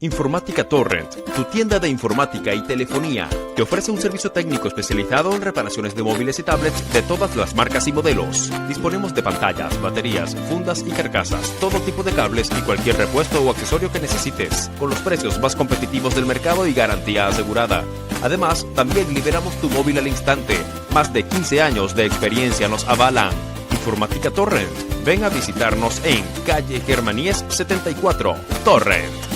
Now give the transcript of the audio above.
Informática Torrent, tu tienda de informática y telefonía, te ofrece un servicio técnico especializado en reparaciones de móviles y tablets de todas las marcas y modelos. Disponemos de pantallas, baterías, fundas y carcasas, todo tipo de cables y cualquier repuesto o accesorio que necesites, con los precios más competitivos del mercado y garantía asegurada. Además, también liberamos tu móvil al instante. Más de 15 años de experiencia nos avalan. Informática Torrent. Ven a visitarnos en calle Germaníes 74, Torrent.